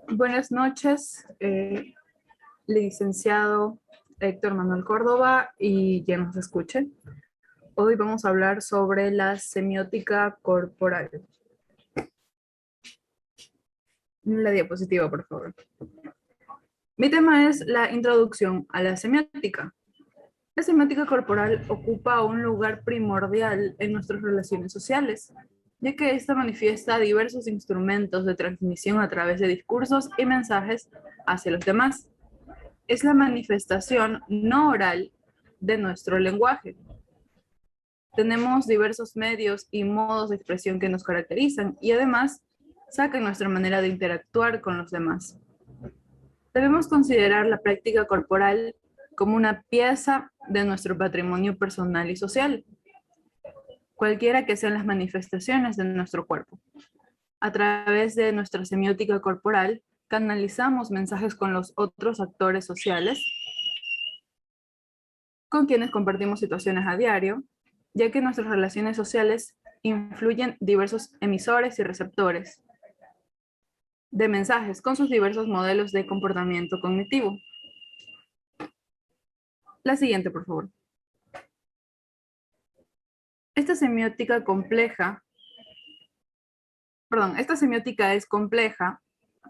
Buenas noches, licenciado Héctor Manuel Córdoba y quien nos escuche. Hoy vamos a hablar sobre la semiótica corporal. La diapositiva, por favor. Mi tema es la introducción a la semiótica. La semiótica corporal ocupa un lugar primordial en nuestras relaciones sociales, ya que esta manifiesta diversos instrumentos de transmisión a través de discursos y mensajes hacia los demás. Es la manifestación no oral de nuestro lenguaje. Tenemos diversos medios y modos de expresión que nos caracterizan y además sacan nuestra manera de interactuar con los demás. Debemos considerar la práctica corporal como una pieza de nuestro patrimonio personal y social, cualquiera que sean las manifestaciones de nuestro cuerpo. A través de nuestra semiótica corporal, canalizamos mensajes con los otros actores sociales, con quienes compartimos situaciones a diario, ya que nuestras relaciones sociales influyen diversos emisores y receptores de mensajes con sus diversos modelos de comportamiento cognitivo. La siguiente, por favor. Esta semiótica es compleja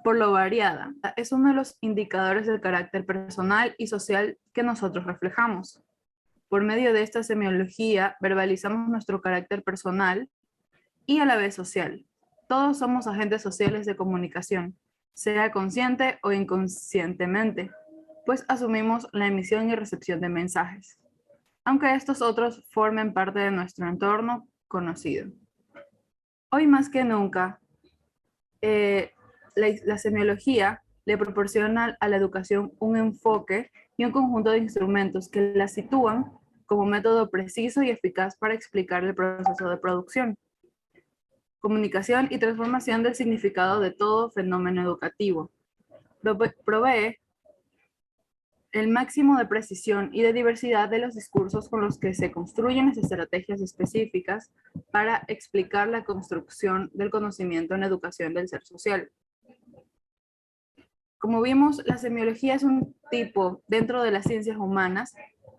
por lo variada. Es uno de los indicadores del carácter personal y social que nosotros reflejamos. Por medio de esta semiología, verbalizamos nuestro carácter personal y a la vez social. Todos somos agentes sociales de comunicación, sea consciente o inconscientemente, pues asumimos la emisión y recepción de mensajes, aunque estos otros formen parte de nuestro entorno conocido. Hoy más que nunca, la semiología le proporciona a la educación un enfoque y un conjunto de instrumentos que la sitúan como método preciso y eficaz para explicar el proceso de producción, comunicación y transformación del significado de todo fenómeno educativo. Provee el máximo de precisión y de diversidad de los discursos con los que se construyen las estrategias específicas para explicar la construcción del conocimiento en la educación del ser social. Como vimos, la semiología es un tipo dentro de las ciencias humanas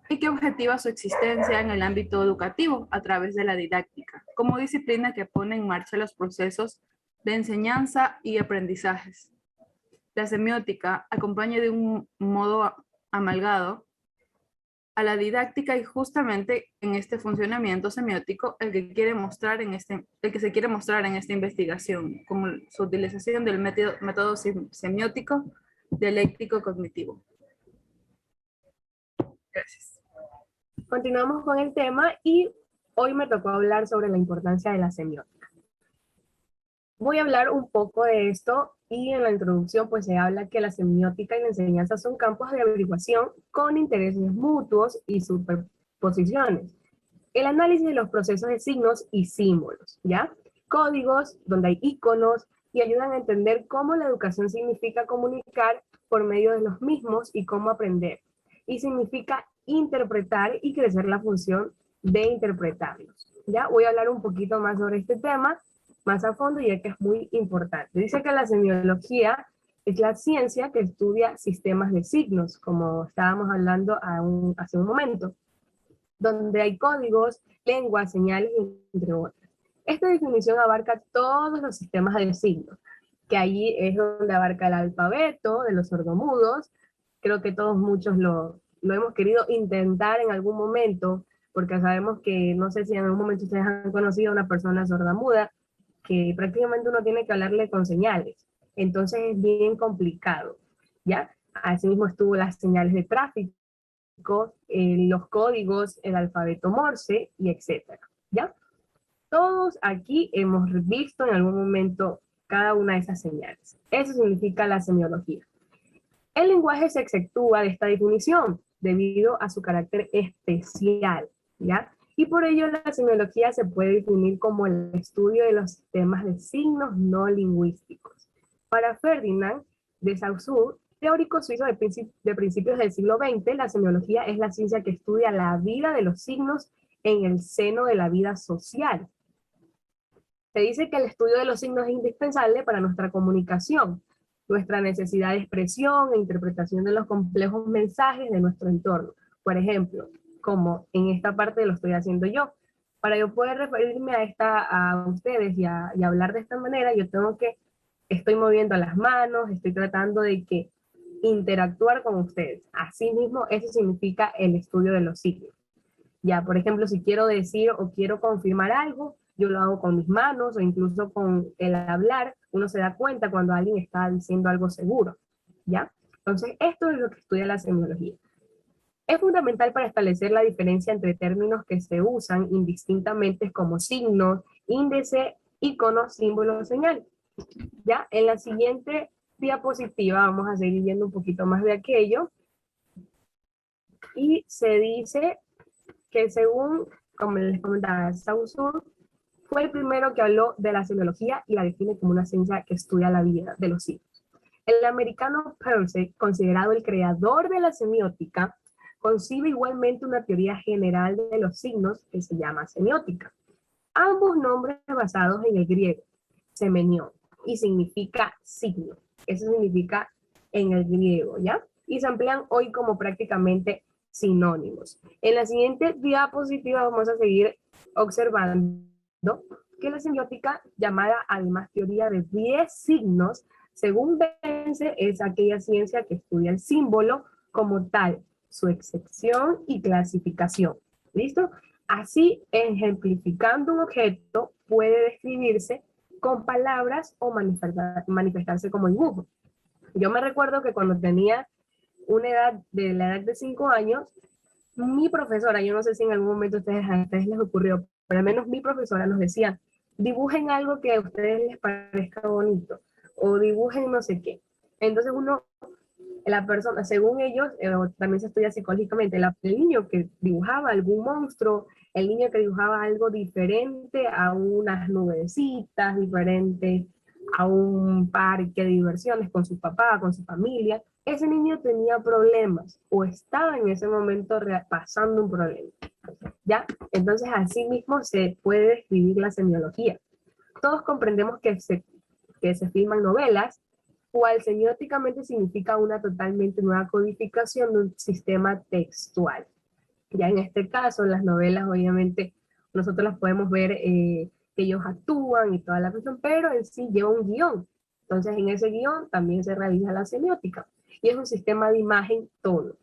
y que objetiva su existencia en el ámbito educativo a través de la didáctica, como disciplina que pone en marcha los procesos de enseñanza y aprendizajes. La semiótica acompaña de un modo amalgado a la didáctica y justamente en este funcionamiento semiótico el que se quiere mostrar en esta investigación, como su utilización del método semiótico dialéctico cognitivo. Gracias. Continuamos con el tema y hoy me tocó hablar sobre la importancia de la semiótica. Voy a hablar un poco de esto y en la introducción pues se habla que la semiótica y la enseñanza son campos de averiguación con intereses mutuos y superposiciones. El análisis de los procesos de signos y símbolos, ¿ya? Códigos donde hay iconos y ayudan a entender cómo la educación significa comunicar por medio de los mismos y cómo aprender. Y significa interpretar y crecer la función de interpretarlos. ¿Ya? Voy a hablar un poquito más sobre este tema más a fondo, ya que es muy importante. Dice que la semiología es la ciencia que estudia sistemas de signos, como estábamos hablando hace un momento, donde hay códigos, lenguas, señales, entre otras. Esta definición abarca todos los sistemas de signos, que allí es donde abarca el alfabeto de los sordomudos. Creo que todos muchos lo hemos querido intentar en algún momento, porque sabemos que, no sé si en algún momento ustedes han conocido a una persona sordomuda, que prácticamente uno tiene que hablarle con señales. Entonces es bien complicado, ¿ya? Asimismo estuvo las señales de tráfico, los códigos, el alfabeto Morse, y etcétera, ¿ya? Todos aquí hemos visto en algún momento cada una de esas señales. Eso significa la semiología. El lenguaje se exceptúa de esta definición debido a su carácter especial, ¿ya? Y por ello la semiología se puede definir como el estudio de los sistemas de signos no lingüísticos. Para Ferdinand de Saussure, teórico suizo de principios del siglo XX, la semiología es la ciencia que estudia la vida de los signos en el seno de la vida social. Se dice que el estudio de los signos es indispensable para nuestra comunicación, nuestra necesidad de expresión e interpretación de los complejos mensajes de nuestro entorno. Por ejemplo, como en esta parte lo estoy haciendo yo. Para yo poder referirme a ustedes y hablar de esta manera, yo tengo que, estoy moviendo las manos, estoy tratando de que interactuar con ustedes. Asimismo, eso significa el estudio de los signos. Ya, por ejemplo, si quiero decir o quiero confirmar algo, yo lo hago con mis manos o incluso con el hablar. Uno se da cuenta cuando alguien está diciendo algo seguro, ¿ya? Entonces, esto es lo que estudia la semiología. Es fundamental para establecer la diferencia entre términos que se usan indistintamente como signos, índice, icono, símbolo, señal. ¿Ya? En la siguiente diapositiva vamos a seguir viendo un poquito más de aquello. Y se dice que según, como les comentaba, Saussure fue el primero que habló de la semiología y la define como una ciencia que estudia la vida de los signos. El americano Peirce, considerado el creador de la semiótica, concibe igualmente una teoría general de los signos que se llama semiótica. Ambos nombres basados en el griego, semenión, y significa signo. Eso significa en el griego, ¿ya? Y se emplean hoy como prácticamente sinónimos. En la siguiente diapositiva vamos a seguir observando que la semiótica, llamada además teoría de 10 signos, según Vence, es aquella ciencia que estudia el símbolo como tal, su excepción y clasificación. ¿Listo? Así, ejemplificando un objeto, puede describirse con palabras o manifestarse como dibujo. Yo me recuerdo que cuando tenía una edad, de la edad de 5 años, mi profesora, yo no sé si en algún momento a ustedes les ocurrió, pero al menos mi profesora nos decía, dibujen algo que a ustedes les parezca bonito, o dibujen no sé qué. Entonces uno, la persona, según ellos, también se estudia psicológicamente, el niño que dibujaba algún monstruo, el niño que dibujaba algo diferente a unas nubecitas, diferente a un parque de diversiones con su papá, con su familia, ese niño tenía problemas o estaba en ese momento pasando un problema. ¿Ya? Entonces, así mismo se puede describir la semiología. Todos comprendemos que se filman novelas, cual semióticamente significa una totalmente nueva codificación de un sistema textual. Ya en este caso, las novelas, obviamente, nosotros las podemos ver que ellos actúan y toda la cuestión, pero en sí lleva un guión. Entonces, en ese guión también se realiza la semiótica. Y es un sistema de imagen-tono.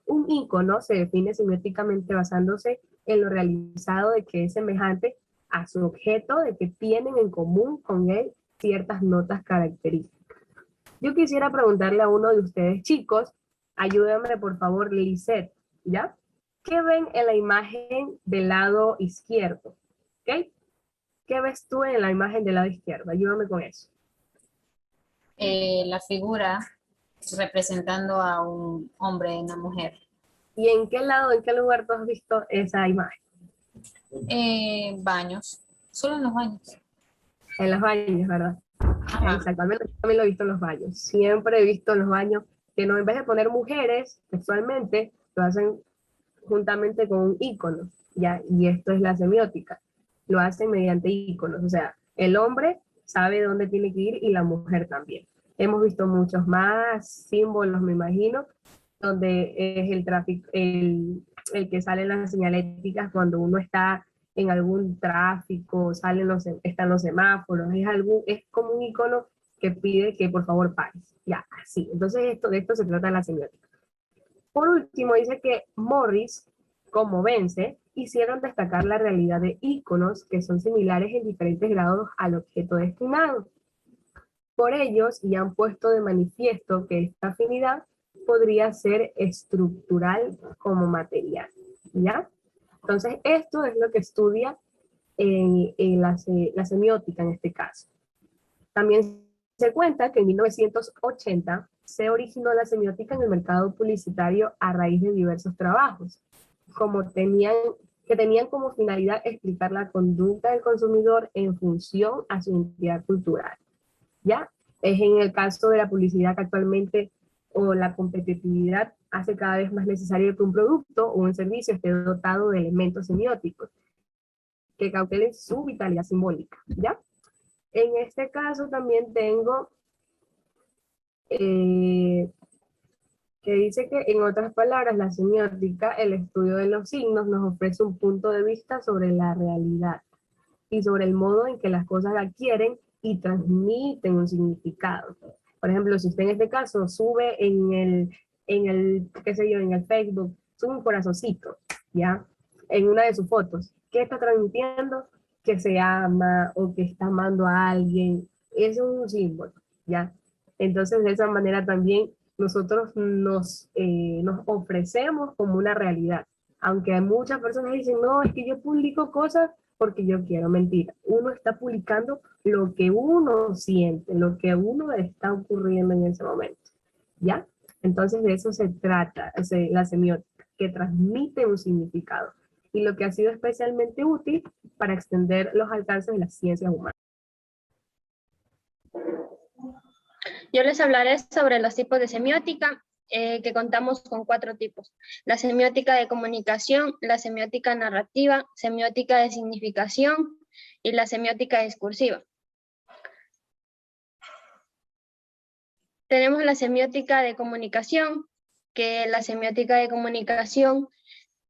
Un ícono se define semióticamente basándose en lo realizado de que es semejante a su objeto, de que tienen en común con él ciertas notas características. Yo quisiera preguntarle a uno de ustedes, chicos, ayúdenme por favor, Lisette, ¿ya? ¿Qué ven en la imagen del lado izquierdo? ¿Ok? ¿Qué ves tú en la imagen del lado izquierdo? Ayúdame con eso. La figura representando a un hombre y una mujer. ¿Y en qué lado, en qué lugar tú has visto esa imagen? Baños, solo en los baños. En los baños, ¿verdad? Ajá. Exactamente, yo también lo he visto en los baños. Siempre he visto en los baños que no, en vez de poner mujeres textualmente, lo hacen juntamente con un ícono, ¿ya? Y esto es la semiótica. Lo hacen mediante íconos, o sea, el hombre sabe dónde tiene que ir y la mujer también. Hemos visto muchos más símbolos, me imagino, donde es el tráfico, el que sale en las señaléticas cuando uno está en algún tráfico, están los semáforos, es como un icono que pide que por favor pares. Ya, así. Entonces de esto se trata la semiótica. Por último, dice que Morris, como Vence, hicieron destacar la realidad de iconos que son similares en diferentes grados al objeto destinado. Por ellos, y han puesto de manifiesto que esta afinidad podría ser estructural como material, ¿ya? Entonces, esto es lo que estudia la semiótica en este caso. También se cuenta que en 1980 se originó la semiótica en el mercado publicitario a raíz de diversos trabajos, que tenían como finalidad explicar la conducta del consumidor en función a su identidad cultural. ¿Ya? Es en el caso de la publicidad que actualmente o la competitividad hace cada vez más necesario que un producto o un servicio esté dotado de elementos semióticos que cautelen su vitalidad simbólica, ¿ya? En este caso también tengo eh, que dice que, en otras palabras, la semiótica, el estudio de los signos, nos ofrece un punto de vista sobre la realidad y sobre el modo en que las cosas adquieren y transmiten un significado. Por ejemplo, si usted en este caso sube qué sé yo, en el Facebook, sube un corazoncito, ¿ya? En una de sus fotos, ¿qué está transmitiendo? Que se ama o que está amando a alguien. Eso es un símbolo, ¿ya? Entonces, de esa manera también nosotros nos ofrecemos como una realidad. Aunque hay muchas personas que dicen, no, es que yo publico cosas porque yo quiero. Mentira, uno está publicando lo que uno siente, lo que uno está ocurriendo en ese momento, ¿ya? Entonces de eso se trata la semiótica, que transmite un significado y lo que ha sido especialmente útil para extender los alcances de las ciencias humanas. Yo les hablaré sobre los tipos de semiótica, que contamos con 4 tipos. La semiótica de comunicación, la semiótica narrativa, semiótica de significación y la semiótica discursiva. Tenemos la semiótica de comunicación, que la semiótica de comunicación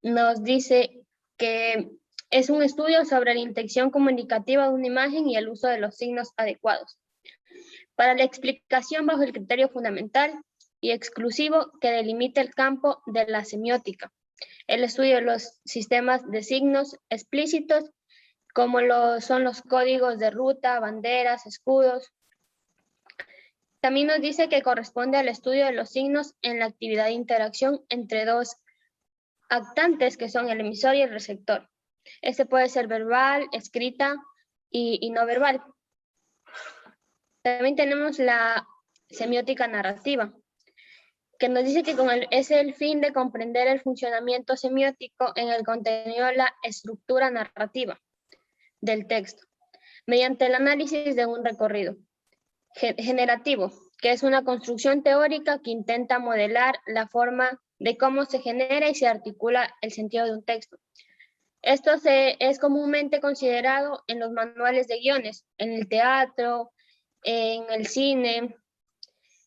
nos dice que es un estudio sobre la intención comunicativa de una imagen y el uso de los signos adecuados para la explicación bajo el criterio fundamental y exclusivo que delimita el campo de la semiótica. El estudio de los sistemas de signos explícitos, como son los códigos de ruta, banderas, escudos. También nos dice que corresponde al estudio de los signos en la actividad de interacción entre dos actantes, que son el emisor y el receptor. Este puede ser verbal, escrita y no verbal. También tenemos la semiótica narrativa, que nos dice que es el fin de comprender el funcionamiento semiótico en el contenido de la estructura narrativa del texto, mediante el análisis de un recorrido. Generativo, que es una construcción teórica que intenta modelar la forma de cómo se genera y se articula el sentido de un texto. Esto es comúnmente considerado en los manuales de guiones, en el teatro, en el cine.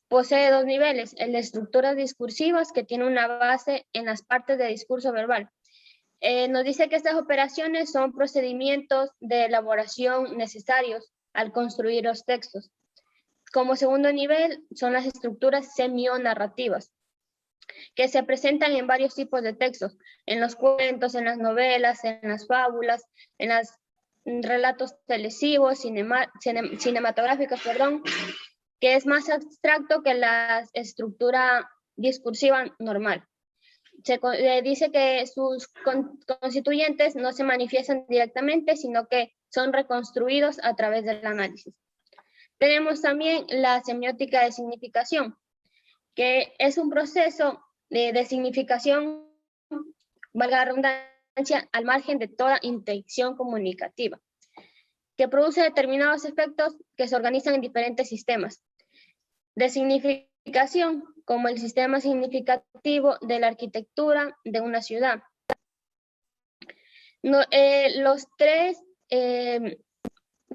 Posee 2 niveles, el de estructuras discursivas, que tiene una base en las partes de discurso verbal. Nos dice que estas operaciones son procedimientos de elaboración necesarios al construir los textos. Como segundo nivel son las estructuras semionarrativas, que se presentan en varios tipos de textos, en los cuentos, en las novelas, en las fábulas, en los relatos televisivos, cinematográficos, que es más abstracto que la estructura discursiva normal. Se dice que sus constituyentes no se manifiestan directamente, sino que son reconstruidos a través del análisis. Tenemos también la semiótica de significación, que es un proceso de significación, valga la redundancia, al margen de toda intención comunicativa, que produce determinados efectos que se organizan en diferentes sistemas de significación, como el sistema significativo de la arquitectura de una ciudad. Los 3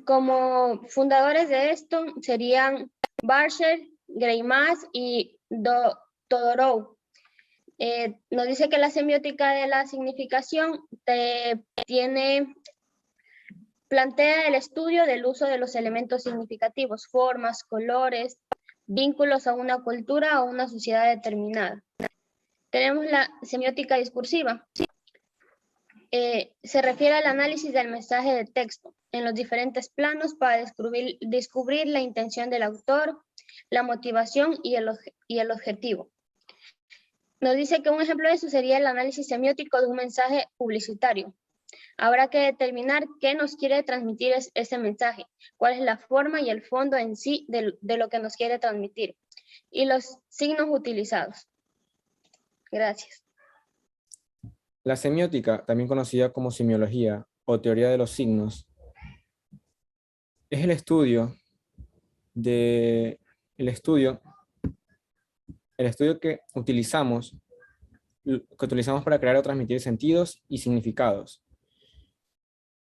como fundadores de esto serían Barger, Greimas y Todorov. Nos dice que la semiótica de la significación plantea el estudio del uso de los elementos significativos, formas, colores, vínculos a una cultura o una sociedad determinada. Tenemos la semiótica discursiva. Se refiere al análisis del mensaje de texto en los diferentes planos para descubrir la intención del autor, la motivación y el objetivo. Nos dice que un ejemplo de eso sería el análisis semiótico de un mensaje publicitario. Habrá que determinar qué nos quiere transmitir ese mensaje, cuál es la forma y el fondo en sí de lo que nos quiere transmitir, y los signos utilizados. Gracias. La semiótica, también conocida como semiología o teoría de los signos, es el estudio que utilizamos para crear o transmitir sentidos y significados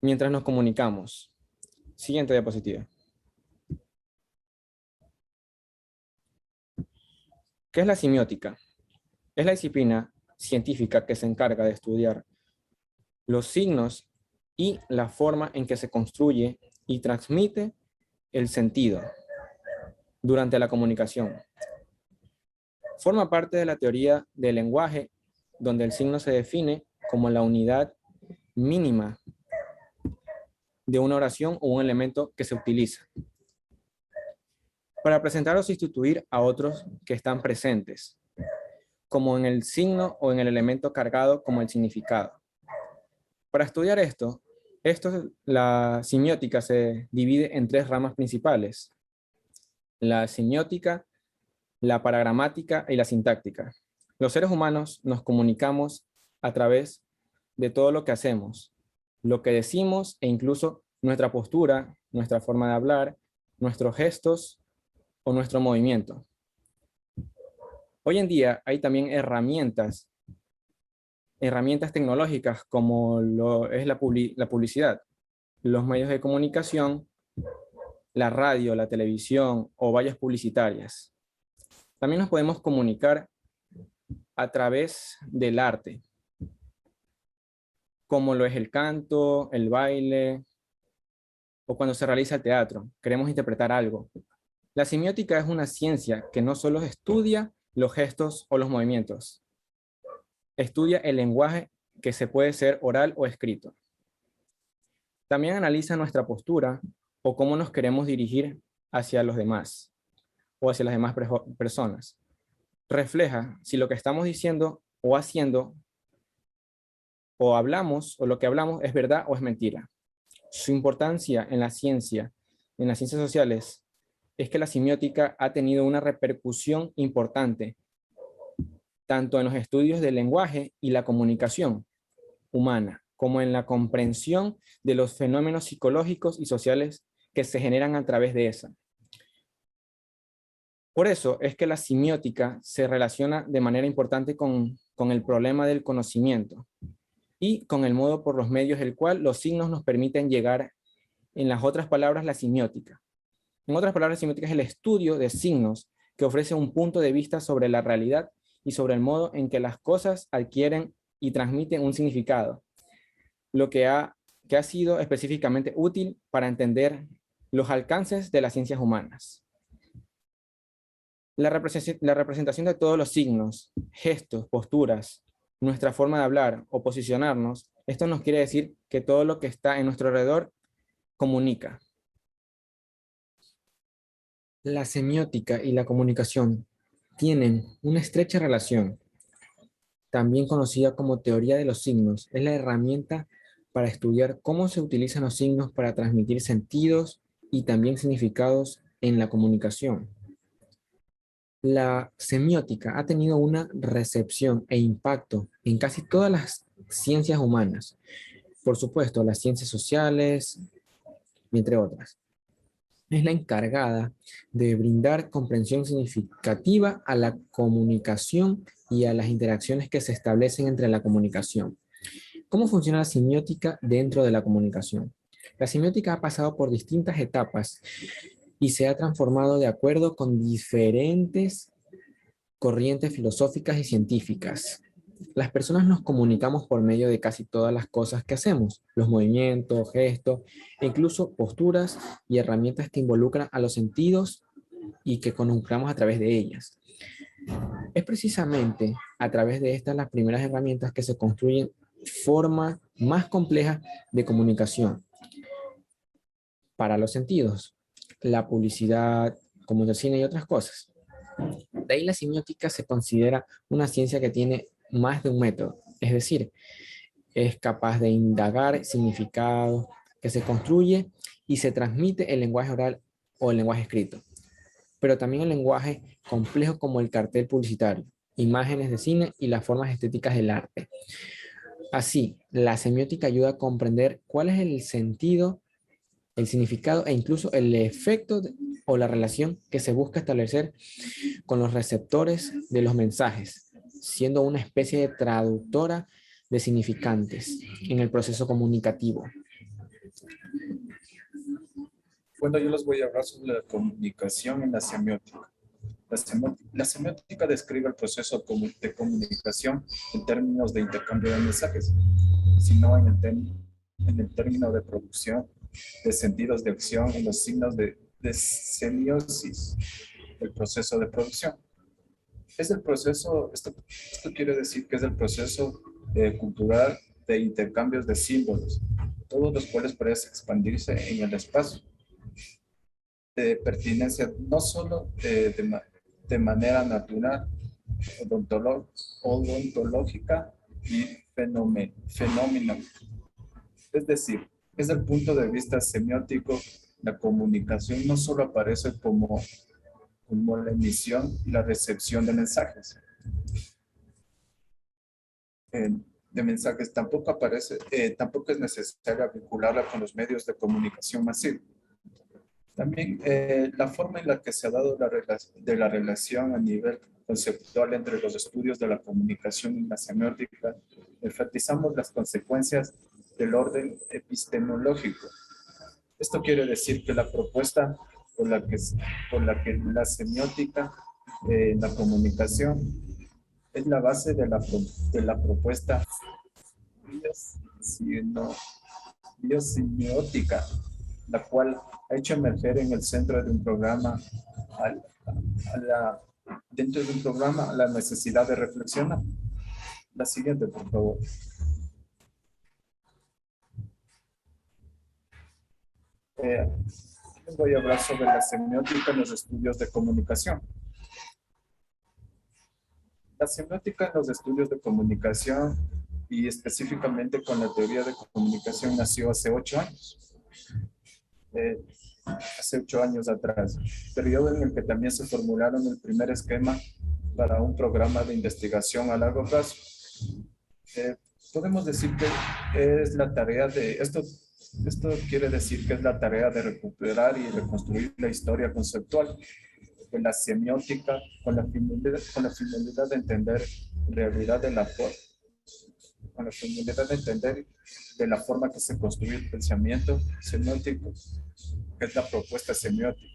mientras nos comunicamos. Siguiente diapositiva. ¿Qué es la semiótica? Es la disciplina científica que se encarga de estudiar los signos y la forma en que se construye y transmite el sentido durante la comunicación. Forma parte de la teoría del lenguaje, donde el signo se define como la unidad mínima de una oración o un elemento que se utiliza para presentar o sustituir a otros que están presentes, como en el signo o en el elemento cargado como el significado. Para estudiar esto, la semiótica se divide en 3 ramas principales: la semiótica, la paragramática y la sintáctica. Los seres humanos nos comunicamos a través de todo lo que hacemos, lo que decimos e incluso nuestra postura, nuestra forma de hablar, nuestros gestos o nuestro movimiento. Hoy en día hay también herramientas tecnológicas como lo es la publicidad, los medios de comunicación, la radio, la televisión o vallas publicitarias. También nos podemos comunicar a través del arte, como lo es el canto, el baile, o cuando se realiza el teatro, queremos interpretar algo. La semiótica es una ciencia que no solo estudia los gestos o los movimientos, estudia el lenguaje que se puede ser oral o escrito. También analiza nuestra postura o cómo nos queremos dirigir hacia los demás o hacia las demás personas. Refleja si lo que estamos diciendo o haciendo o hablamos o lo que hablamos es verdad o es mentira. Su importancia en las ciencias sociales, es que la semiótica ha tenido una repercusión importante tanto en los estudios del lenguaje y la comunicación humana, como en la comprensión de los fenómenos psicológicos y sociales que se generan a través de esa. Por eso es que la semiótica se relaciona de manera importante con el problema del conocimiento y con el modo por los medios el cual los signos nos permiten llegar, en las otras palabras, la semiótica. En otras palabras, la semiótica es el estudio de signos que ofrece un punto de vista sobre la realidad y sobre el modo en que las cosas adquieren y transmiten un significado, lo que ha sido específicamente útil para entender los alcances de las ciencias humanas. La representación de todos los signos, gestos, posturas, nuestra forma de hablar o posicionarnos, esto nos quiere decir que todo lo que está en nuestro alrededor comunica. La semiótica y la comunicación tienen una estrecha relación, también conocida como teoría de los signos. Es la herramienta para estudiar cómo se utilizan los signos para transmitir sentidos y también significados en la comunicación. La semiótica ha tenido una recepción e impacto en casi todas las ciencias humanas, por supuesto, las ciencias sociales, entre otras. Es la encargada de brindar comprensión significativa a la comunicación y a las interacciones que se establecen entre la comunicación. ¿Cómo funciona la semiótica dentro de la comunicación? La semiótica ha pasado por distintas etapas y se ha transformado de acuerdo con diferentes corrientes filosóficas y científicas. Las personas nos comunicamos por medio de casi todas las cosas que hacemos, los movimientos, gestos, e incluso posturas y herramientas que involucran a los sentidos y que comunicamos a través de ellas. Es precisamente a través de estas las primeras herramientas que se construyen formas más complejas de comunicación para los sentidos, la publicidad, como el cine y otras cosas. De ahí la semiótica se considera una ciencia que tiene más de un método, es decir, es capaz de indagar significados, que se construye y se transmite el lenguaje oral o el lenguaje escrito, pero también el lenguaje complejo como el cartel publicitario, imágenes de cine y las formas estéticas del arte. Así, la semiótica ayuda a comprender cuál es el sentido, el significado e incluso el efecto o la relación que se busca establecer con los receptores de los mensajes, siendo una especie de traductora de significantes en el proceso comunicativo. Bueno, yo les voy a hablar sobre la comunicación en la semiótica. La semiótica describe el proceso de comunicación en términos de intercambio de mensajes, sino en el término de producción de sentidos de acción en los signos de semiosis del proceso de producción. Es el proceso, esto quiere decir que es el proceso cultural de intercambios de símbolos, todos los cuales parecen expandirse en el espacio. De pertinencia no solo de manera natural, odontológica y fenómeno. Es decir, desde el punto de vista semiótico, la comunicación no solo aparece como la emisión y la recepción de mensajes. Tampoco es necesario vincularla con los medios de comunicación masivos. También la forma en la que se ha dado la relación a nivel conceptual entre los estudios de la comunicación y la semiótica, enfatizamos las consecuencias del orden epistemológico. Esto quiere decir que la propuesta por la que la semiótica en la comunicación es la base de la propuesta biosemiótica, la cual ha hecho emerger en el centro de un programa dentro de un programa la necesidad de reflexionar. La siguiente, por favor. Les voy a hablar sobre la semiótica en los estudios de comunicación. La semiótica en los estudios de comunicación y específicamente con la teoría de comunicación nació hace 8 años. Hace 8 años atrás, periodo en el que también se formularon el primer esquema para un programa de investigación a largo plazo. Podemos decir que es la tarea de esto quiere decir que es la tarea de recuperar y reconstruir la historia conceptual de la semiótica con la finalidad de entender en realidad con la finalidad de entender de la forma que se construye el pensamiento semiótico, que es la propuesta semiótica,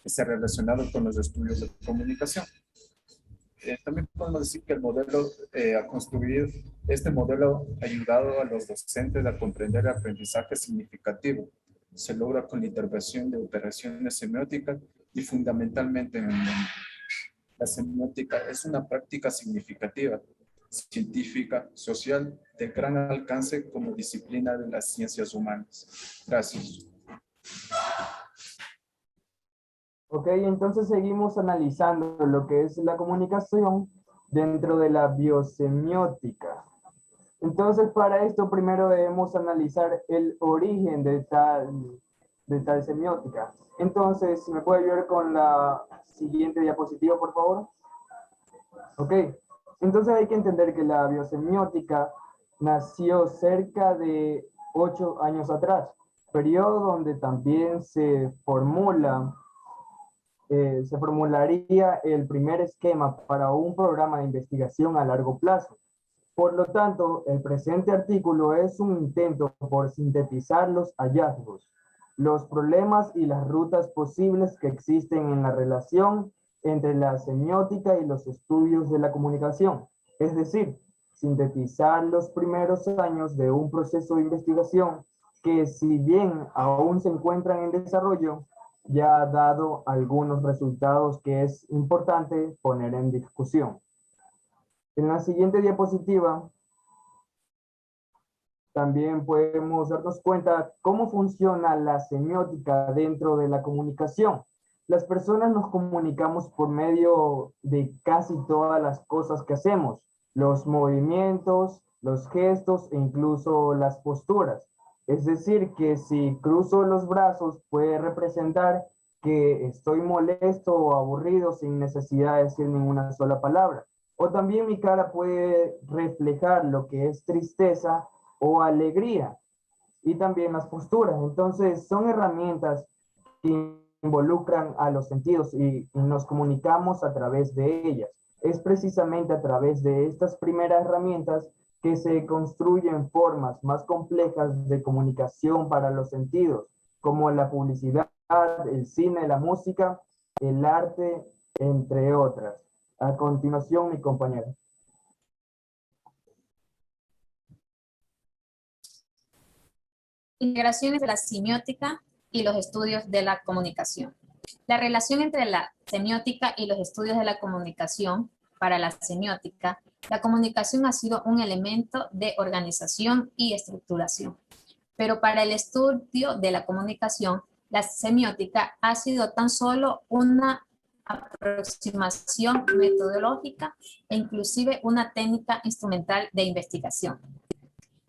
que se ha relacionado con los estudios de comunicación. También podemos decir que el modelo a construir, este modelo ha ayudado a los docentes a comprender el aprendizaje significativo. Se logra con la intervención de operaciones semióticas y fundamentalmente en el mundo. La semiótica es una práctica significativa, científica, social, de gran alcance como disciplina de las ciencias humanas. Gracias. Ok, entonces seguimos analizando lo que es la comunicación dentro de la biosemiótica. Entonces, para esto primero debemos analizar el origen de tal semiótica. Entonces, ¿me puede ayudar con la siguiente diapositiva, por favor? Ok, entonces hay que entender que la biosemiótica nació cerca de 8 años atrás, periodo donde también se formularía el primer esquema para un programa de investigación a largo plazo. Por lo tanto, el presente artículo es un intento por sintetizar los hallazgos, los problemas y las rutas posibles que existen en la relación entre la semiótica y los estudios de la comunicación. Es decir, sintetizar los primeros años de un proceso de investigación que, si bien aún se encuentran en desarrollo, ya ha dado algunos resultados que es importante poner en discusión. En la siguiente diapositiva también podemos darnos cuenta cómo funciona la semiótica dentro de la comunicación. Las personas nos comunicamos por medio de casi todas las cosas que hacemos, los movimientos, los gestos e incluso las posturas. Es decir, que si cruzo los brazos puede representar que estoy molesto o aburrido sin necesidad de decir ninguna sola palabra. O también mi cara puede reflejar lo que es tristeza o alegría. Y también las posturas. Entonces, son herramientas que involucran a los sentidos y nos comunicamos a través de ellas. Es precisamente a través de estas primeras herramientas que se construyen formas más complejas de comunicación para los sentidos, como la publicidad, el cine, la música, el arte, entre otras. A continuación, mi compañero. Integraciones de la semiótica y los estudios de la comunicación. La relación entre la semiótica y los estudios de la comunicación. Para la semiótica, la comunicación ha sido un elemento de organización y estructuración. Pero para el estudio de la comunicación, la semiótica ha sido tan solo una aproximación metodológica e inclusive una técnica instrumental de investigación.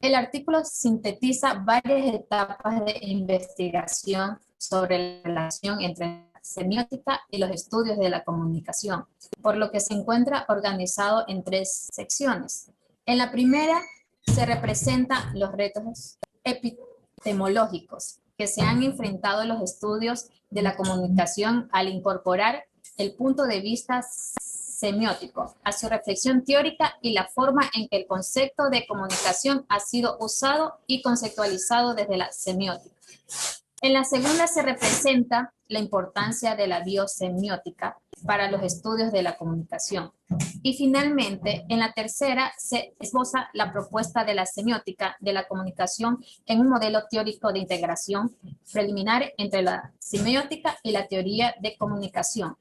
El artículo sintetiza varias etapas de investigación sobre la relación entre la semiótica y los estudios de la comunicación, por lo que se encuentra organizado en 3 secciones. En la primera se representan los retos epistemológicos que se han enfrentado en los estudios de la comunicación al incorporar el punto de vista semiótico a su reflexión teórica y la forma en que el concepto de comunicación ha sido usado y conceptualizado desde la semiótica. En la segunda se representa la importancia de la biosemiótica para los estudios de la comunicación. Y finalmente, en la tercera se esboza la propuesta de la semiótica de la comunicación en un modelo teórico de integración preliminar entre la semiótica y la teoría de comunicación.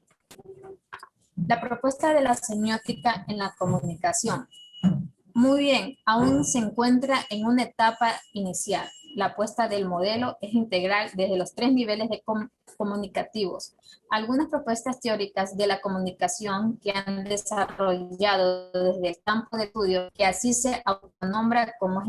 La propuesta de la semiótica en la comunicación. Muy bien, aún se encuentra en una etapa inicial. La apuesta del modelo es integral desde los 3 niveles de comunicativos. Algunas propuestas teóricas de la comunicación que han desarrollado desde el campo de estudio, que así se autonombra, como es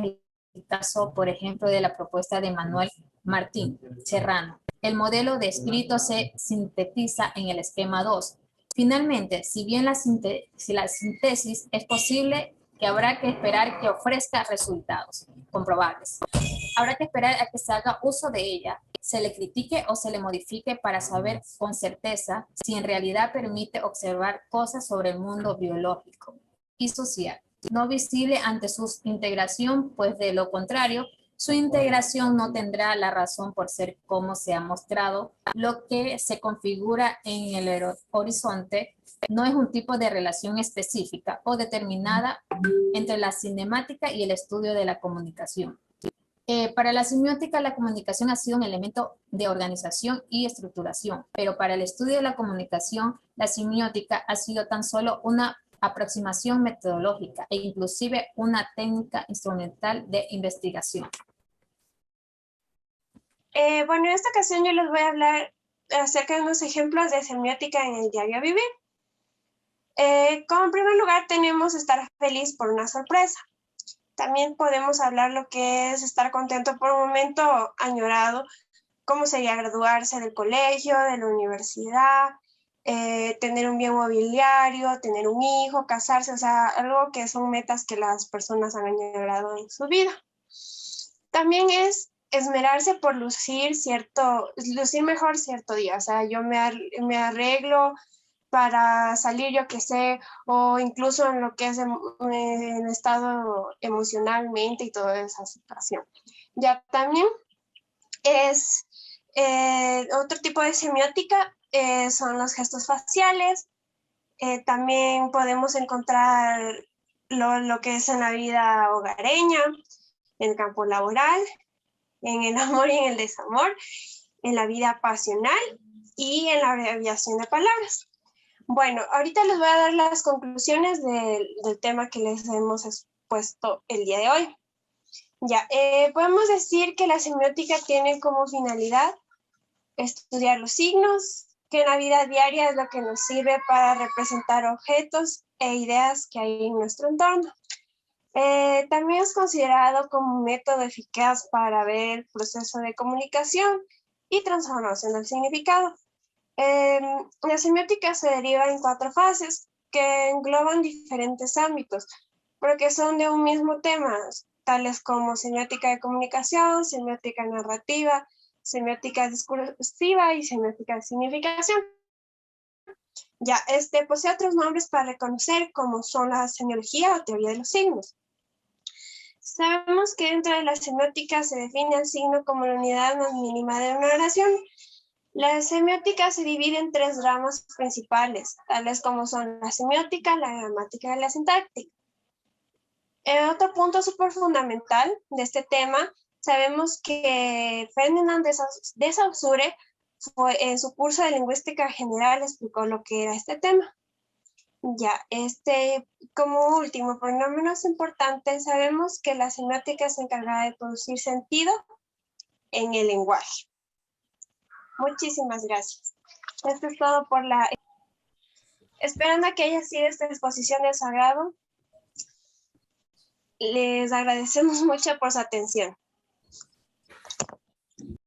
el caso, por ejemplo, de la propuesta de Manuel Martín Serrano. El modelo descrito se sintetiza en el esquema 2. Finalmente, si bien la síntesis es posible, que habrá que esperar que ofrezca resultados comprobables. Habrá que esperar a que se haga uso de ella, se le critique o se le modifique para saber con certeza si en realidad permite observar cosas sobre el mundo biológico y social, no visible ante su integración, pues de lo contrario, su integración no tendrá la razón por ser como se ha mostrado. Lo que se configura en el horizonte no es un tipo de relación específica o determinada entre la cinemática y el estudio de la comunicación. Para la semiótica, la comunicación ha sido un elemento de organización y estructuración, pero para el estudio de la comunicación, la semiótica ha sido tan solo una aproximación metodológica e inclusive una técnica instrumental de investigación. Bueno, en esta ocasión yo les voy a hablar acerca de unos ejemplos de semiótica en el diario vivir. Como en primer lugar tenemos estar feliz por una sorpresa. También podemos hablar lo que es estar contento por un momento añorado, como sería graduarse del colegio, de la universidad, tener un bien mobiliario, tener un hijo, casarse, o sea, algo que son metas que las personas han añorado en su vida. También es esmerarse por lucir mejor cierto día, o sea, yo me arreglo para salir, yo que sé, o incluso en lo que es en estado emocionalmente y toda esa situación. Ya también es otro tipo de semiótica, son los gestos faciales. También podemos encontrar lo que es en la vida hogareña, en el campo laboral, en el amor y en el desamor, en la vida pasional y en la abreviación de palabras. Bueno, ahorita les voy a dar las conclusiones del tema que les hemos expuesto el día de hoy. Ya, podemos decir que la semiótica tiene como finalidad estudiar los signos, que en la vida diaria es lo que nos sirve para representar objetos e ideas que hay en nuestro entorno. También es considerado como un método eficaz para ver el proceso de comunicación y transformación del significado. La semiótica se deriva en 4 fases que engloban diferentes ámbitos, pero que son de un mismo tema, tales como semiótica de comunicación, semiótica narrativa, semiótica discursiva y semiótica de significación. Ya, posee otros nombres para reconocer, como son la semiología o teoría de los signos. Sabemos que dentro de la semiótica se define al signo como la unidad más mínima de una oración. La semiótica se divide en 3 ramas principales, tales como son la semiótica, la gramática y la sintáctica. Otro punto súper fundamental de este tema, sabemos que Ferdinand de Saussure en su curso de lingüística general explicó lo que era este tema. Ya, como último, pero no menos importante, sabemos que la semiótica se encarga de producir sentido en el lenguaje. Muchísimas gracias. Esto es todo por la... Esperando que haya sido esta exposición de su agrado, les agradecemos mucho por su atención.